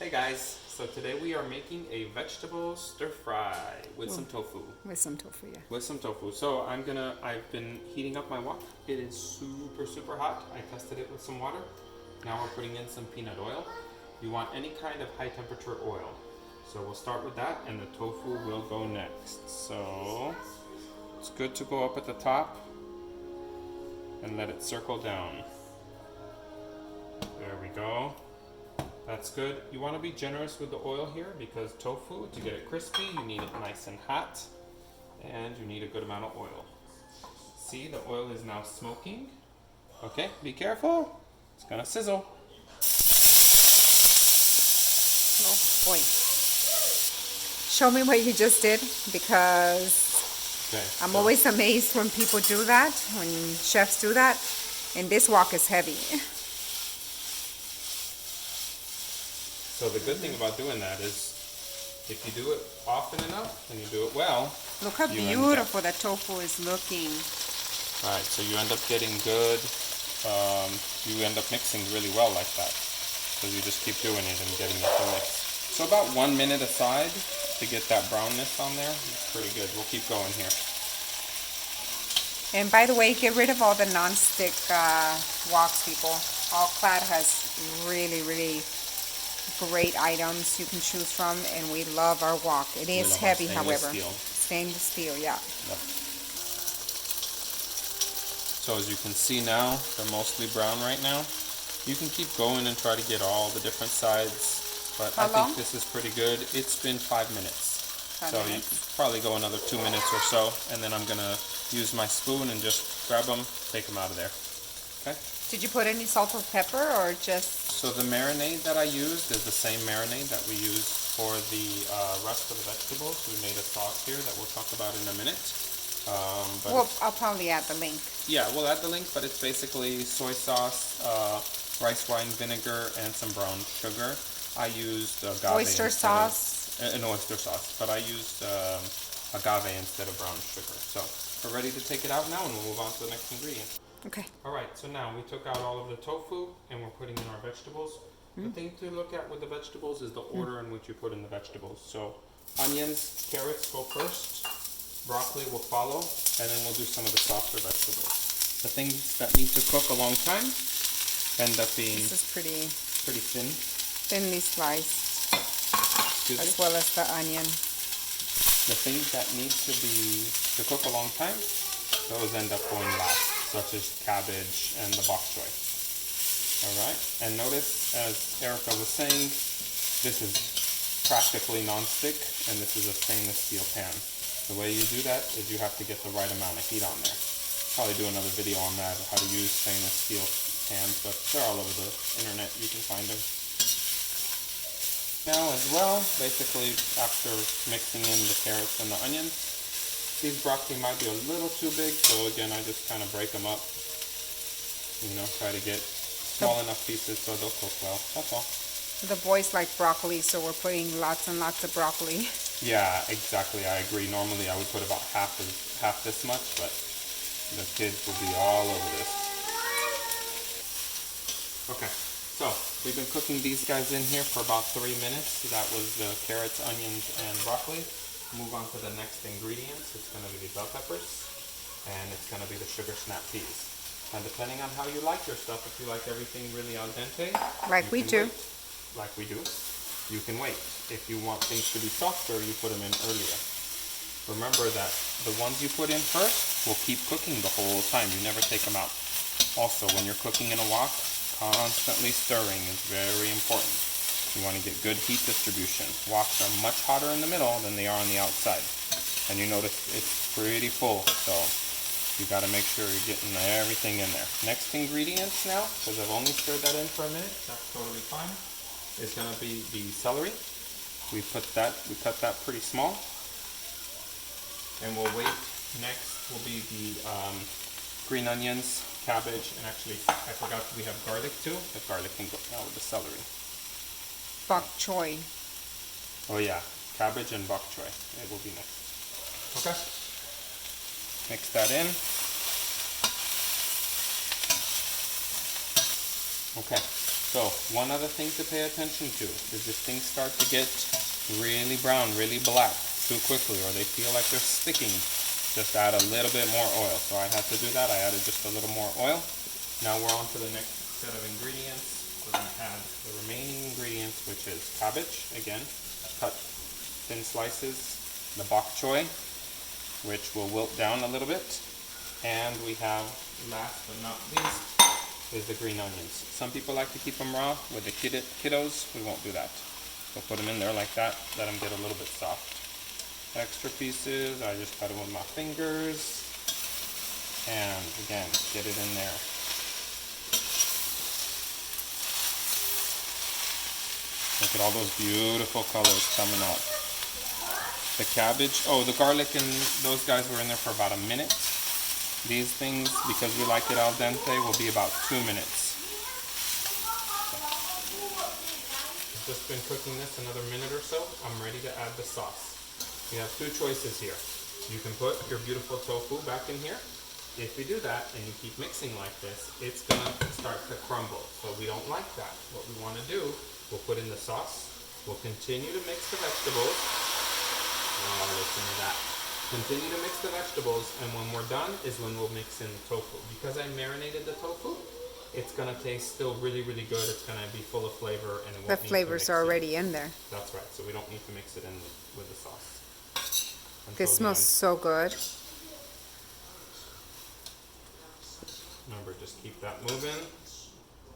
Hey guys, so today we are making a vegetable stir fry with some tofu. With some tofu, yeah. With some tofu. So I've been heating up my wok. It is super hot. I tested it with some water. Now we're putting in some peanut oil. You want any kind of high temperature oil. So we'll start with that and the tofu will go next. So it's good to go up at the top and let it circle down. There we go. That's good. You want to be generous with the oil here because tofu, to get it crispy, you need it nice and hot and you need a good amount of oil. See, the oil is now smoking. Okay, be careful. It's gonna sizzle. Oh boy. Show me what you just did because I'm always amazed when people do that, when chefs do that, and this wok is heavy. So the good thing about doing that is if you do it often enough and you do it well. Look how beautiful the tofu is looking. Alright, so you end up getting good, you end up mixing really well like that. Because you just keep doing it and getting it to mix. So about 1 minute aside to get that brownness on there. It's pretty good. We'll keep going here. And by the way, get rid of all the non-stick woks, people. All Clad has really great items you can choose from, and we love our wok. It is heavy, however. Stainless steel, yeah. Yep. So as you can see now, they're mostly brown right now. You can keep going and try to get all the different sides, but I think this is pretty good. It's been 5 minutes. So you probably go another 2 minutes or so, and then I'm gonna use my spoon and just grab them, take them out of there. Okay? Did you put any salt or pepper or just... So the marinade that I used is the same marinade that we used for the rest of the vegetables. We made a sauce here that we'll talk about in a minute. Well, I'll probably add the link. Yeah, we'll add the link, but it's basically soy sauce, rice wine vinegar, and some brown sugar. I used agave Oyster sauce. An oyster sauce, but I used agave instead of brown sugar. So we're ready to take it out now, and we'll move on to the next ingredient. Okay. Alright, so now we took out all of the tofu and we're putting in our vegetables. The thing to look at with the vegetables is the order in which you put in the vegetables. So onions, carrots go first, broccoli will follow, and then we'll do some of the softer vegetables. The things that need to cook a long time end up being this is pretty thin. Thinly sliced. As well as the onion. The things that need to cook a long time, those end up going last, such as cabbage and the bok choy. Alright, and notice, as Erica was saying, this is practically non-stick, and this is a stainless steel pan. The way you do that is you have to get the right amount of heat on there. Probably do another video on that, how to use stainless steel pans, but they're all over the internet, you can find them. Now as well, basically after mixing in the carrots and the onions, these broccoli might be a little too big, so again, I just kind of break them up. You know, try to get small enough pieces so they'll cook well. That's all. The boys like broccoli, so we're putting lots and lots of broccoli. Yeah, exactly. I agree. Normally, I would put about half this much, but the kids will be all over this. Okay, so we've been cooking these guys in here for about 3 minutes. That was the carrots, onions, and broccoli. Move on to the next ingredients. It's going to be the bell peppers, and it's going to be the sugar snap peas. And depending on how you like your stuff, if you like everything really al dente, like we do, you can wait. If you want things to be softer, you put them in earlier. Remember that the ones you put in first will keep cooking the whole time. You never take them out. Also, when you're cooking in a wok, constantly stirring is very important. You want to get good heat distribution. Woks are much hotter in the middle than they are on the outside. And you notice it's pretty full, so you got to make sure you're getting everything in there. Next ingredients now, because I've only stirred that in for a minute, that's totally fine, is going to be the celery. We cut that pretty small. And we'll wait. Next will be the green onions, cabbage, and actually I forgot we have garlic too. The garlic can go now with the celery. Bok choy. Oh yeah, cabbage and bok choy. It will be next. Okay. Mix that in. Okay. So, one other thing to pay attention to is if things start to get really brown, really black too quickly, or they feel like they're sticking, just add a little bit more oil. So I had to do that. I added just a little more oil. Now we're on to the next set of ingredients. We're going to add the remaining ingredients, which is cabbage. Again, cut thin slices. The bok choy, which will wilt down a little bit. And we have, last but not least, is the green onions. Some people like to keep them raw. With the kiddos, we won't do that. We'll put them in there like that, let them get a little bit soft. Extra pieces, I just cut them with my fingers. And again, get it in there. Look at all those beautiful colors coming out. The cabbage, oh, the garlic and those guys were in there for about a minute. These things, because we like it al dente, will be about 2 minutes. I've just been cooking this another minute or so. I'm ready to add the sauce. You have two choices here. You can put your beautiful tofu back in here. If you do that and you keep mixing like this, it's gonna start to crumble. So we don't like that. What we wanna do, we'll put in the sauce. We'll continue to mix the vegetables. Oh, listen to that. Continue to mix the vegetables, and when we're done is when we'll mix in the tofu. Because I marinated the tofu, it's gonna taste still really, really good. It's gonna be full of flavor, and it won't The flavors are already in there. That's right. So we don't need to mix it in with the sauce. This smells so good. Remember, just keep that moving,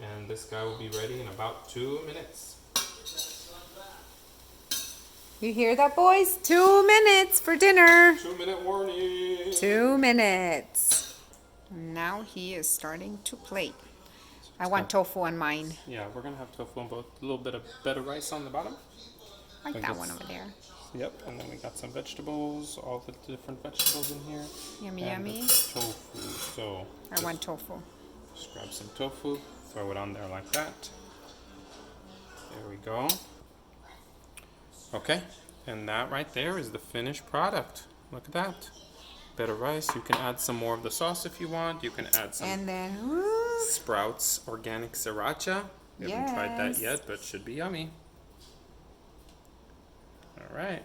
and this guy will be ready in about 2 minutes. You hear that, boys? 2 minutes for dinner. 2-minute warning. 2 minutes. Now he is starting to plate. I want tofu on mine. Yeah, we're gonna have tofu on both. A little bit of better rice on the bottom. Like that one over there. Yep, and then we got some vegetables, all the different vegetables in here. Yummy, and yummy. Tofu. So I want tofu. just grab some tofu, throw it on there like that. There we go. Okay, and that right there is the finished product. Look at that. Better rice. You can add some more of the sauce if you want. You can add some And then, Sprouts organic sriracha. We haven't tried that yet, but should be yummy. All right.